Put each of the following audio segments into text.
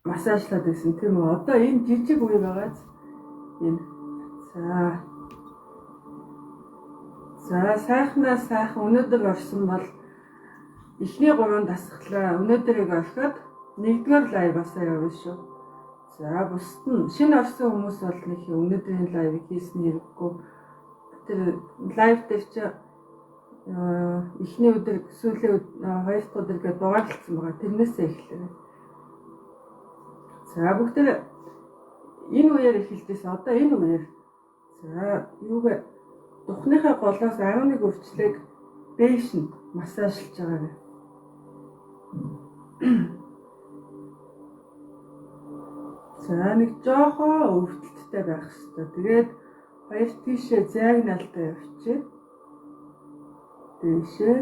массажлаад байсан тийм үү. Одоо энэ жижиг үе байгааз энэ за сайхнаа сайхан өнөөдөр орсон бол эхний 3 дасгалаа өнөөдрийг орхиод 1-р лайваасаа явна шүү. За бусд нь шинэ орсон хүмүүс бол нэг өнөөдрийн лайвыг хийсэн хэрэггүй. Тэр лайв дээр чи эхний өдөр сүүлийн 2 дахь өдөр гээд дугаарлагдсан байгаа. Тэрнээсээ эхлэв. За бүгд энэ үеэр эхэлжсэн. Одоо энэ үеэр за юугээ духныхаа голоос 11 өвчлөг дээш нь массажлж байгаа. За нэг жоохон өвдөлттэй байх хэрэгтэй. Тэгээд хоёр тийшээ диагоналтай явчих. Дээшээ.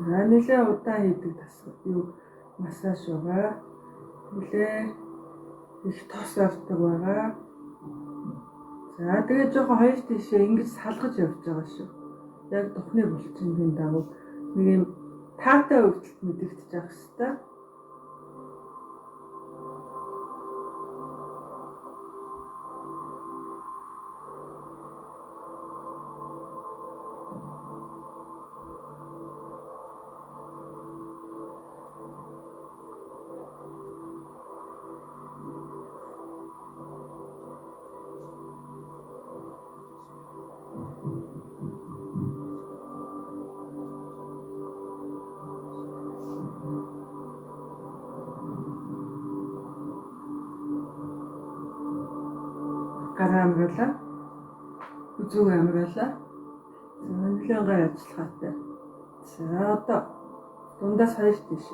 За нэлээ удаан хийдэг тасгал юу массаж байгаа. Нэлээ их тос авдаг байгаа. За тэгээд жоохон хоёр тийшээ ингэж салгаж явж байгаа шүү. Яг духны булчингийн дагуу нэг юм таатай өвдөлт мэдэгдэж байгаа хэвээр. Гараа амруулаа. Үзүүг амруулаа. За нэлээд гай ажиллагаатай. За одоо дундаас хоёр тийш.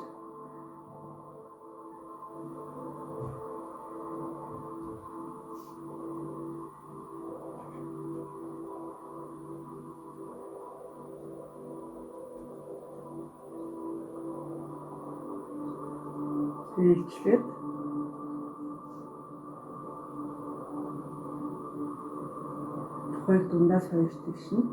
Хэлжлээд хоёр дундаас хоёр тийш нь.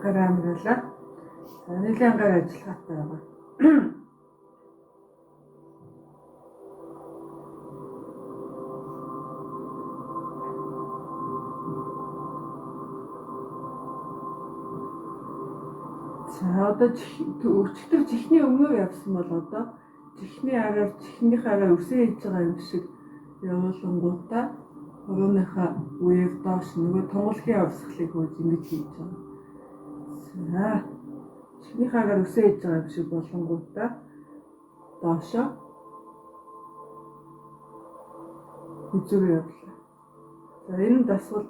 Гараа амруулаа. За нэлээд гай ажиллагаатай байгаа. За одоо өчтөр чихний өмнөө явсан бол одоо чихний араар чихнийхээ өсөө хийж байгаа юм шиг явуулангуудаа өрөөныхөө үеэр доош нөгөө тунгалгийн авсгалыг хөөж ингэж хийж байгаа. За чихнийхээ араар өсөө хийж байгаа юм шиг болонгуудаа доошоо үзүүр явуулаа. За энэ дасгал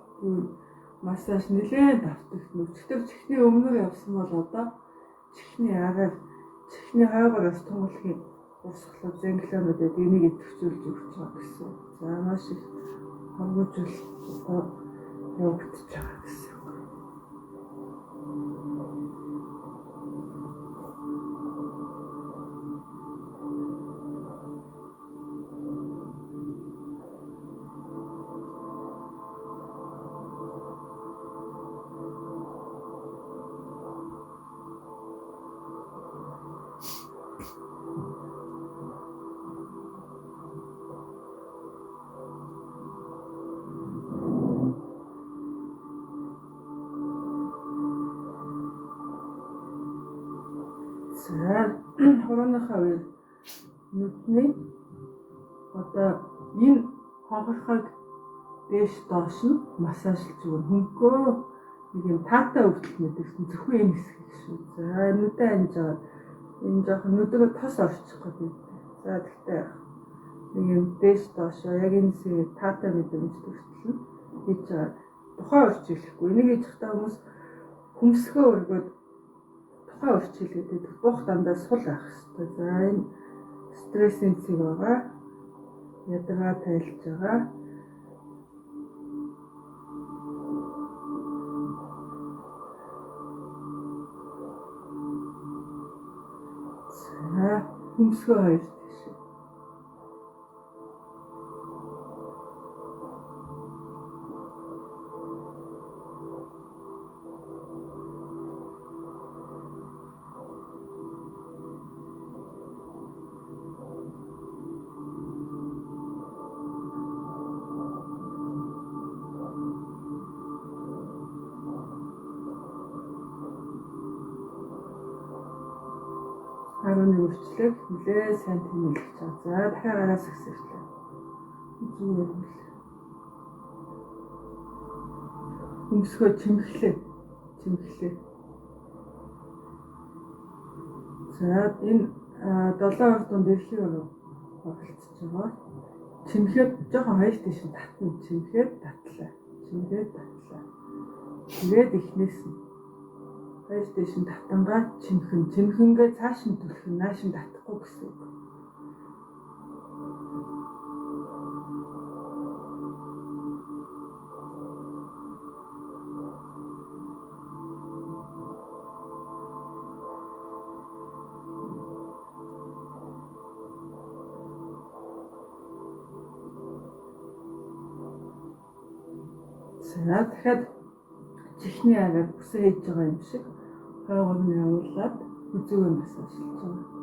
массаж нэлээд давтагт өчтөр чихний өмнөр явсан бол одоо чихний араар чихний хойгоос тунгалгийн урсгалууд зэнглэнүүдэд энийг идэвхжүүлж өгч байгаа гэсэн. За маш их хангуйжул явагдаж байгаа гэсэн. За хорооныхаа үеэр нүдний одоо энэ хонхорхойг дээш доош нь массажлж өгнө. Хөнгөө нэг юм таатай өвдөлт мэдэрсэн зөвхөн энэ хэсэг шүү. За нүдээ анж аваад энэ жоохон нүдээ тос орчих гэдэг. За тэгтээ нэг юм дээш доош яг энэ хэсэг таатай мэдрэмж төрөлтөл нь хийж байгаа. Тухайн урьдчилэхгүй. Энийг хийж захтаа хүмүүс хүмсгөө өргөд тухайн урьдчилгээд бух дандаа сул авах хэрэгтэй. За энэ стрессийн цэг байгаа. Ядаргаа тайлж байгаа. За хүмсгөө хоёр тийш. Харууны өвчлөг хүлээ сайн тэмүүлж байгаа. За дахиад араас ихсэвчлээ. Зүгээр хөл. Хүмсгөө чимхлээ. За энэ 7 ордон дэлхийн рүү оролцож байгаа. Чимхэд жоохон хоёр тийш татна. Чимхэд татлаа. Тэгээд эхнээс нь хоёр тийш татангаа чимхэнгээ цааш нь түлхэх нь нааш нь татахгүй гэсэн үг. За дахиад чихний агаар бүсээ хийж байгаа юм шиг хойгоор нь явуулаад үзүүгээ массажлж байгаа.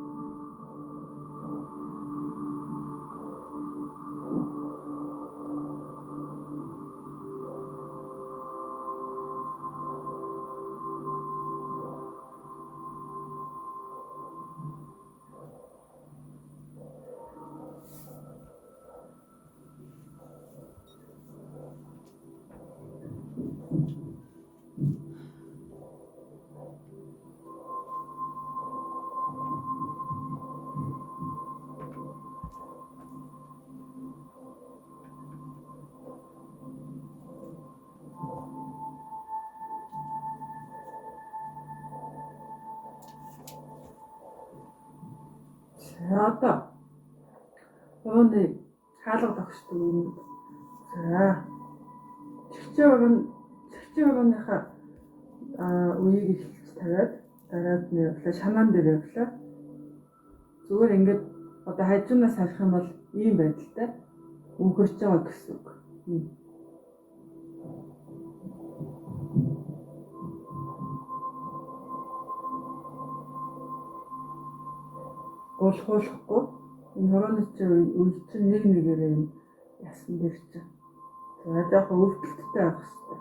Одоо өөний хаалга тогшдог юм. За чихчээ урааныхаа үеийг эхэлж тавиад дараад нь явлаа, шанаан дээр явлаа. Зүгээр ингээд одоо хажуунаас харах юм бол ийм байдалтай өнгөрч байгаа гэсэн үг. Гулхуулахгүй энэ хорооны үе чинь нэг нэгээрээ юм ясан дээр чинь. За жоохон өвдөлттэй авах хэрэгтэй.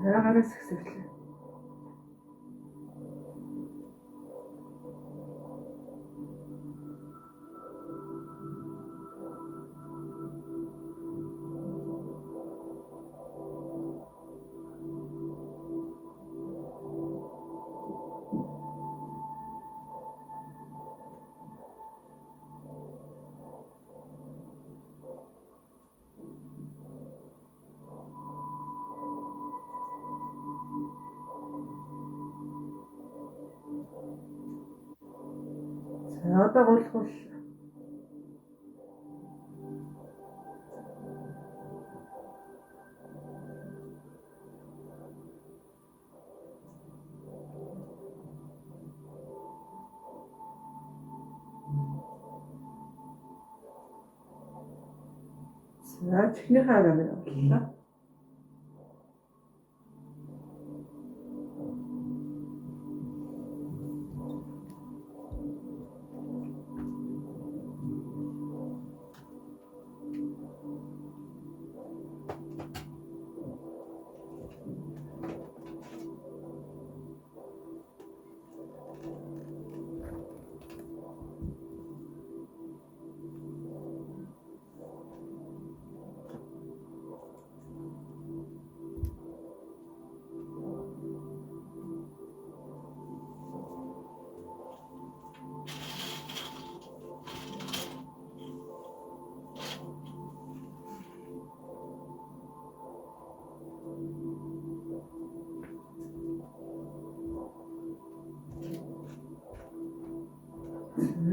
Араас ихсэвлээ. Одоо гулхуул. За чихний хараа явууллаа.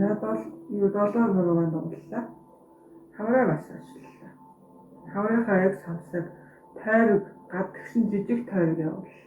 Надад юу 7 боллоо. Хавраа массажлаа. Хаврынхаа яг савсаг тойрог гадагшин жижиг тойрог явууллаа.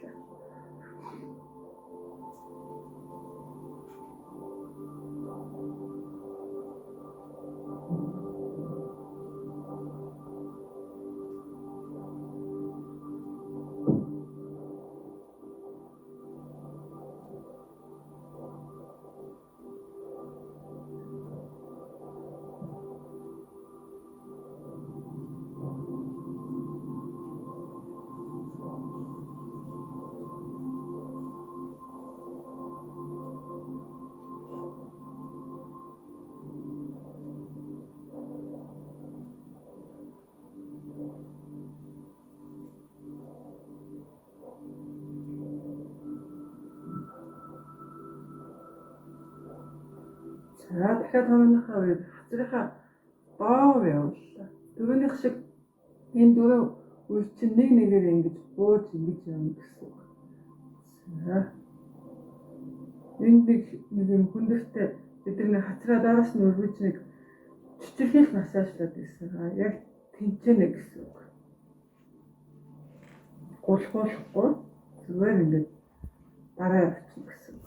За дахиад хаврынхаа үед хацрынхаа доо явууллаа. Дөрөвнийх шиг энэ дөрөв үйл чинь нэг нэгээр ингэж бууж ингэж явна гэсэн үг. За энэ нэг юм хүндэртэй бидний хацраа доороос нь өргөж нэг чичирхийлж массажлаад байсан. Яг тэнцэнэ гэсэн үг. Гулхуулахгүй зүгээр ингэж дараа явчихна гэсэн үг.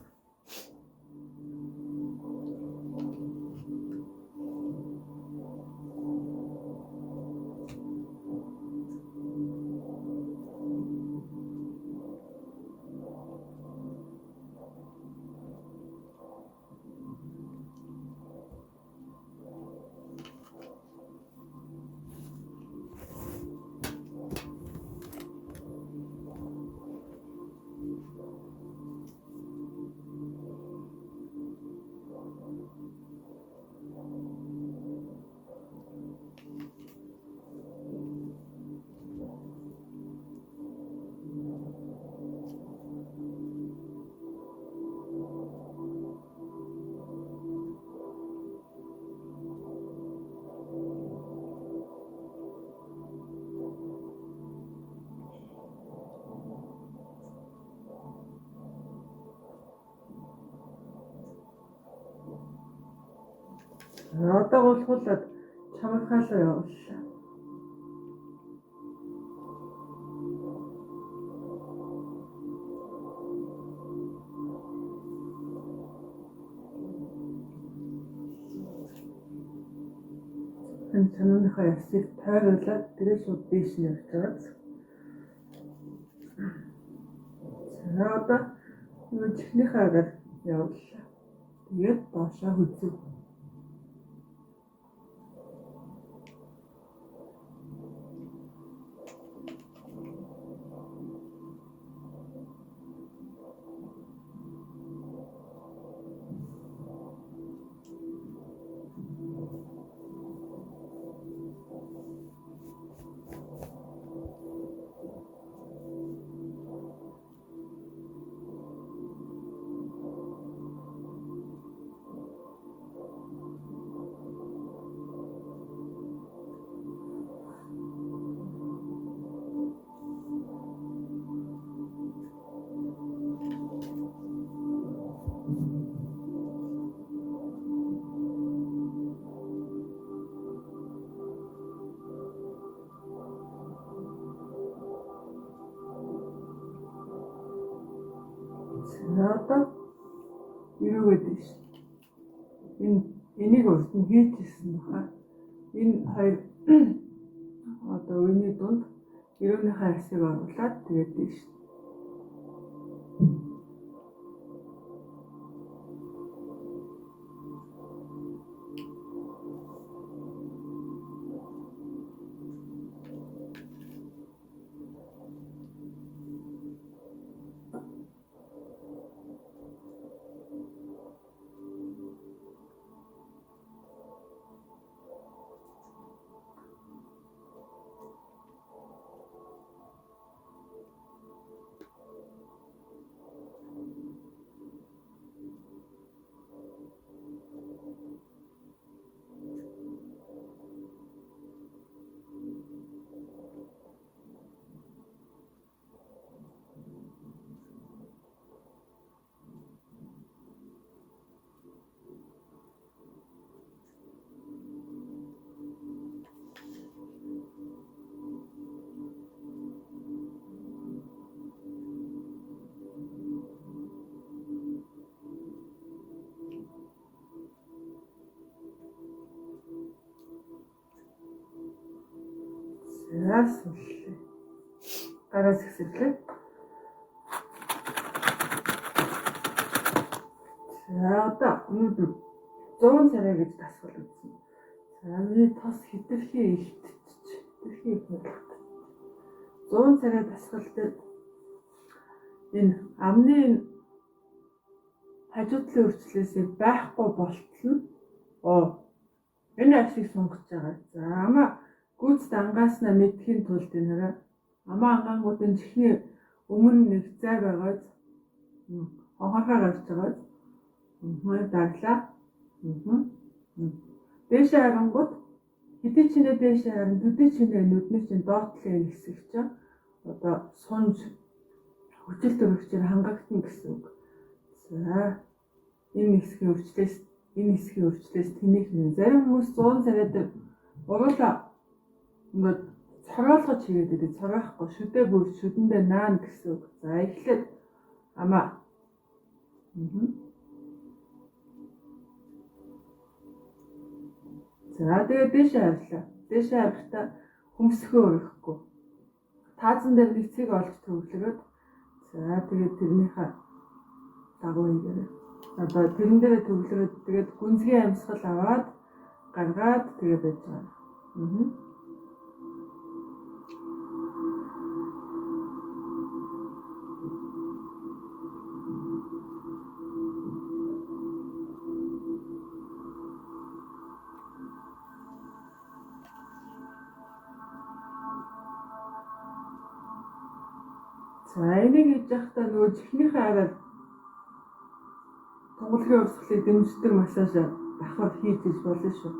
Одоо гулхуулаад чамайг хаалаа явууллаа. Энэ чанарынхаа ясыг тойруулаад тэрээс шууд дээш нь явж байгаа. За одоо нөгөө чихнийхээ агаар явууллаа. Тэгээд доошоо хүзүү. Одоо юу гэдэг юм. Энийг өөрт нь хийжсэн баха. Энэ хоёр одоо үений дунд ерөөнийхөө арсыг оруулаад тэгээд дээш. За сууллаа. Гараас ихсэлээ. За одоо өнөөдөр 100 царай гэж дасгал үзсэн. За миний тос хэтэрхий илтчих. Хэтэрхий хөлт. 100 царай дасгал дээр энэ амны хажуудлын өвчлөөсөө байхгүй болтол нь энэ ашиг сунгаж байгаа. За амаа гүйцэд ангааснаа мэдхийн тулд энэ амаа ангаангуудын чихний өмнө нэг зай байгаад хонхорхоо гарч байгаа. Дарлаа. Дээшээ харангууд хэдий чинээ дээшээ харан төдий чинээ нүдний чинь доотлын хэсэг чинь одоо сунж хүчил төрөгчөөр хангагдана гэсэн үг. За энэ хэсгийн өвчлөөс тэнийх нь зарим хүмүүс 100 царай дээр уруулаа ингээд цороолгож хийгээд байдаг. Цорохгүй шүдээ бүр шүдэндээ наана гэсэн үг. За эхлээд амаа. За тэгээд дээшээ харлаа. Дээшээ харахтаа хөмсгөө өрөхгүй. Таазан дээр нэг цэг олж төвлөгөөд за тэгээд тэрнийхээ дагуу хийгээрэй. Одоо тэрэн дээр төвлөрөөд тэгээд гүнзгий амьсгал аваад гаргаад тэгээд байж байгаа. За энийг хийж явахдаа нөгөө чихнийхээ араар тунгалгийн урсгалыг дэмждэг массаж давхар хийж болно шүү.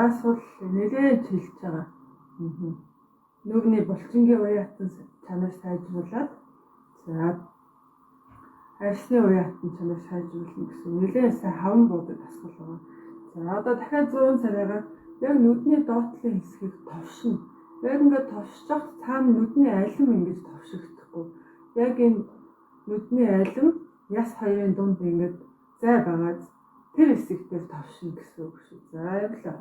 Асуул нэлээд хэлж байгаа. Нүгний булчингийн уяатан чанар сайжруулад за арсны уяатан чанар сайжруулна гэсэн нэлээд сайн хаван буудаг асуул байгаа. За одоо дахиад 100 царайгаар яг нүдний доотлын хэсгийг товшно. Яг ингээд товшчих цаана нүдний алим ингэж товшигдохгүй. Яг энэ нүдний алим яс хоёрын дунд ингээд зай байгаад тэр хэсэг дээр товшно гэсэн үг шүү. За явлаа.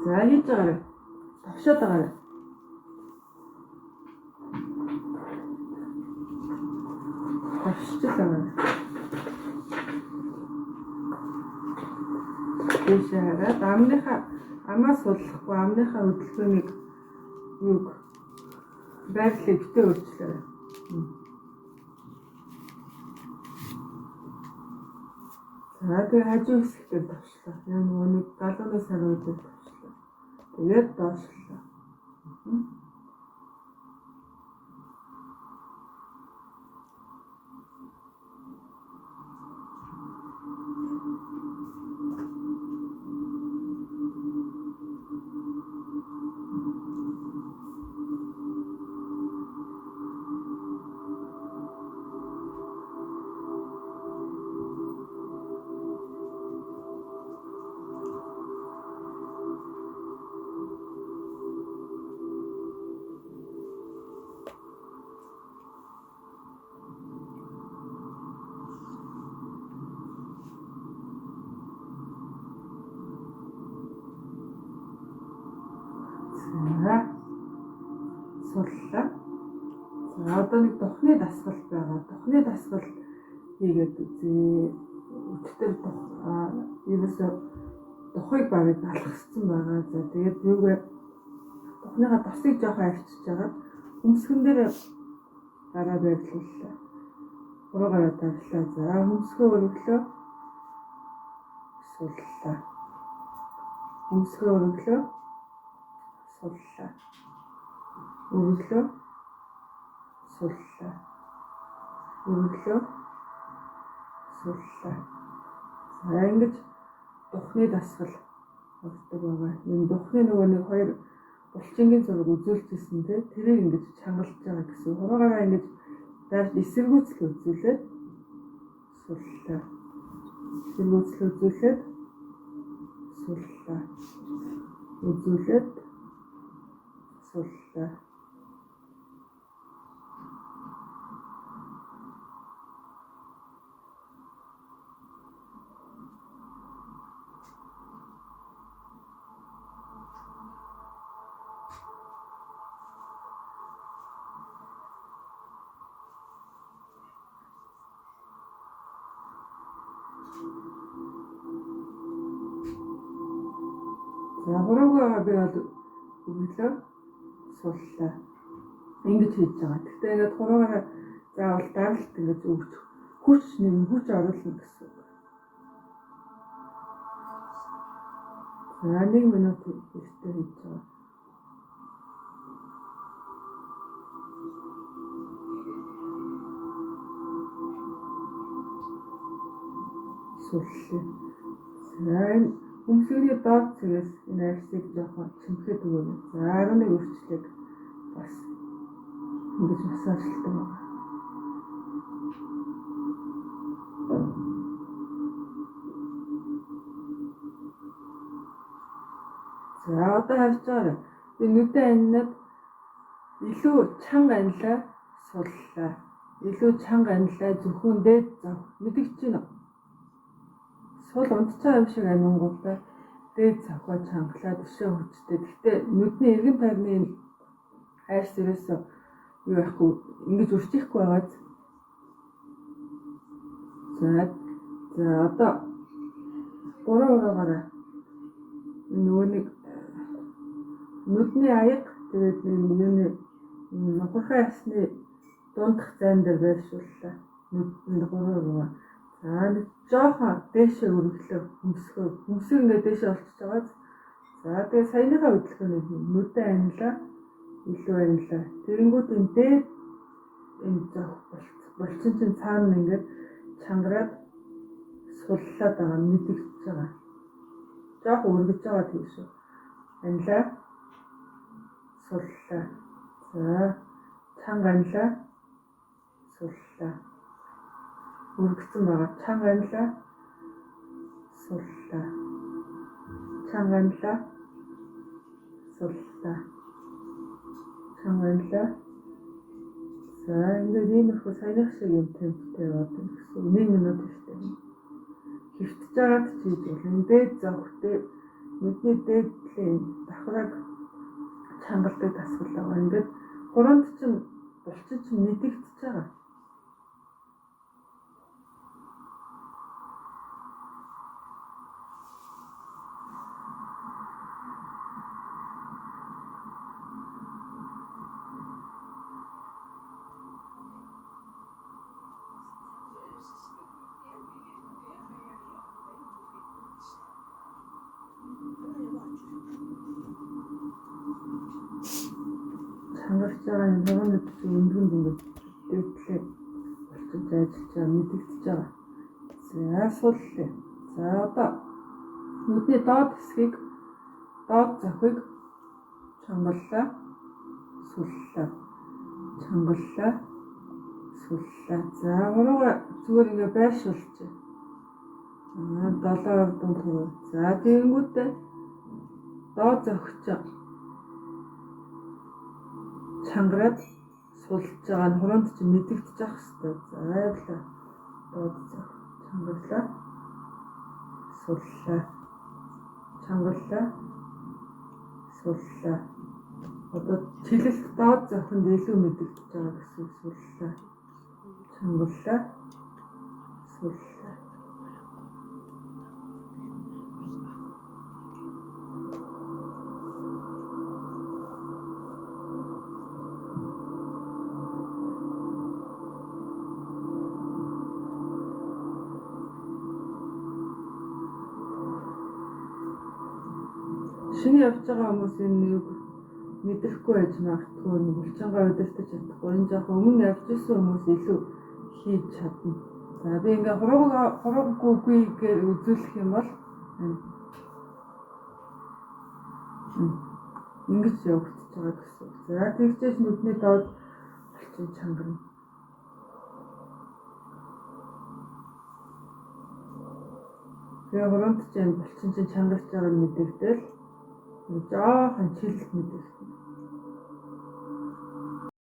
За хийж байгаарай. Товшоод байгаарай. давшиж л байгаа. Дэшээ хараад амаа судлахгүй амныхаа хөдөлгөөнийг юг байрлалыг битээ өөрчлөе. За тэгээ хажуу хэсгээр давшлаа. Яг нэг галуунаас харуулж давшлаа. Тэгээд доошлоо. Суллаа. За одоо нэг духны дасгал байгаа. Духны дасгал хийгээд үзье. Өчтөр ерөөсөө духыг багыг алхассан байгаа. За тэгээд юугаар духныгаа тосыг жоохон авчиж байгаа. Хөмсгөн дээр гараа байрлууллаа. Ураагаа тавьлаа. За хөмсгөө өргөлөө. Суллаа. Хөмсгөө өргөлөө. Суллаа. Өргөлөө. Суллаа. Өргөлөө. Суллаа. За ингэж духны дасгал болдог байгаа. Энэ духны нөгөө нэг хоёр булчингийн зураг үзүүлчихсэн те тэрийг ингэж чангалж байгаа гэсэн. Хураагаараа ингэж дайрч эсэргүүцэл үзүүлээд суллаа. Эсэргүүцэл үзүүлээд суллаа. Үзүүлээд суллаа. За хуруугаа би бол өглөө суллаа. Ингэж хийж байгаа. Гэхдээ ингээд хуруугаа заавал даралт ингэж өгч хүч оруулна гэсэн үг. За 1 минут ихтэй хийж байгаа. Суллаа. За Өмсгөний доод цэгээс энэ арьсыг жоохон чимхэд өгөөнэ. За 11 өрчлөг бас ингэж массажлдаг байна. За одоо харж байгаа. Би нүдэн анинад илүү чанга анилаа суллаа. Илүү чанга анилаа зөвхөн дээд зав мэдэгч байна. Сул унтцаа юм шиг амингуудаа дээд завхаа чангалаад өшөө хүчтэй. Гэхдээ нүдний эргэн тойрны хайрс ерөөсөө юу яахгүй ингэж өрчихгүй байгааз. За одоо ураагаараа нөгөө нэг нүдний аяг тэгээд юуны нухархай ясны дундах зайн дээр байршууллаа. Нүдний гурваа. За нэг жоохон дээшээ өргөлөө хөмсгөө ингээд дээшээ олчиж байгаа. За тэгээ саяныхаа хөдөлгөөнийг нүдэн анилаа, илүү анилаа. Тэгэнгүүт энэ дээд энэ зах булчин чинь цаана ингээд чангараад суллаад байгаа мэдэгдэж байгаа. Жоохон өргөж байгаа тийм шүү. Анилаа, суллаа. За чанга анилаа, суллаа. Өргөцсөн байгаа. Чанга анилаа, суллаа. Чанга анилаа, суллаа. Чанга анилаа. За ингээд иймэрхүү саяных шиг юм темптэй яваад байна гэсэн. 1 минут ихтэй. Хөвтөж байгаад ч хийж бол энэ дээд завхтай нүдний дээдлийн давхраг чангалдаг дасгал байгаа. Ингээд хуруунд чинь булчин чинь мэдэгдэж байгаа. чангарч байгаа энэ нурууны төсөө өндгөнд ингээд дэвтлээ болчихж ажиллаж байгаа мэдэгдэж байгаа. За сууллаа. За одоо нүдний доод хэсгийг доод зохиг чангаллаа, суллаа. Чангаллаа, суллаа. За урууга зүгээр ингээд байршуулчих. 7 дундхур. За тэгэнгүүтээ доод зохиж чангараад сулж байгаа нь хуруунд чи мэдэгдэж ах хэвээр. За баярлалаа. Доод зох чангарлаа, суллаа. Чангаллаа, суллаа. Одоо чилэлт доод зохинд илүү мэдэгдэж байгаа гэсэн суллаа. Чангаллаа, суллаа. Шинэ явж байгаа хүмүүс энэ нэг мэдрэхгүй байж магадгүй нэг булчингаа удирдах чадахгүй. Энэ яг өмнө явж исэн хүмүүс илүү хийж чадна. За би ингээ хурууггүй гэж үзүүлэх юм бол ингэж явагдаж байгаа гэсэн. За тэгчээс нүдний доод булчин чангарна. Тэгээ хуруунд чинь булчин чинь чангарч байгаа нь мэдэгдэл жоохон чилэлт мэдэгдэнэ.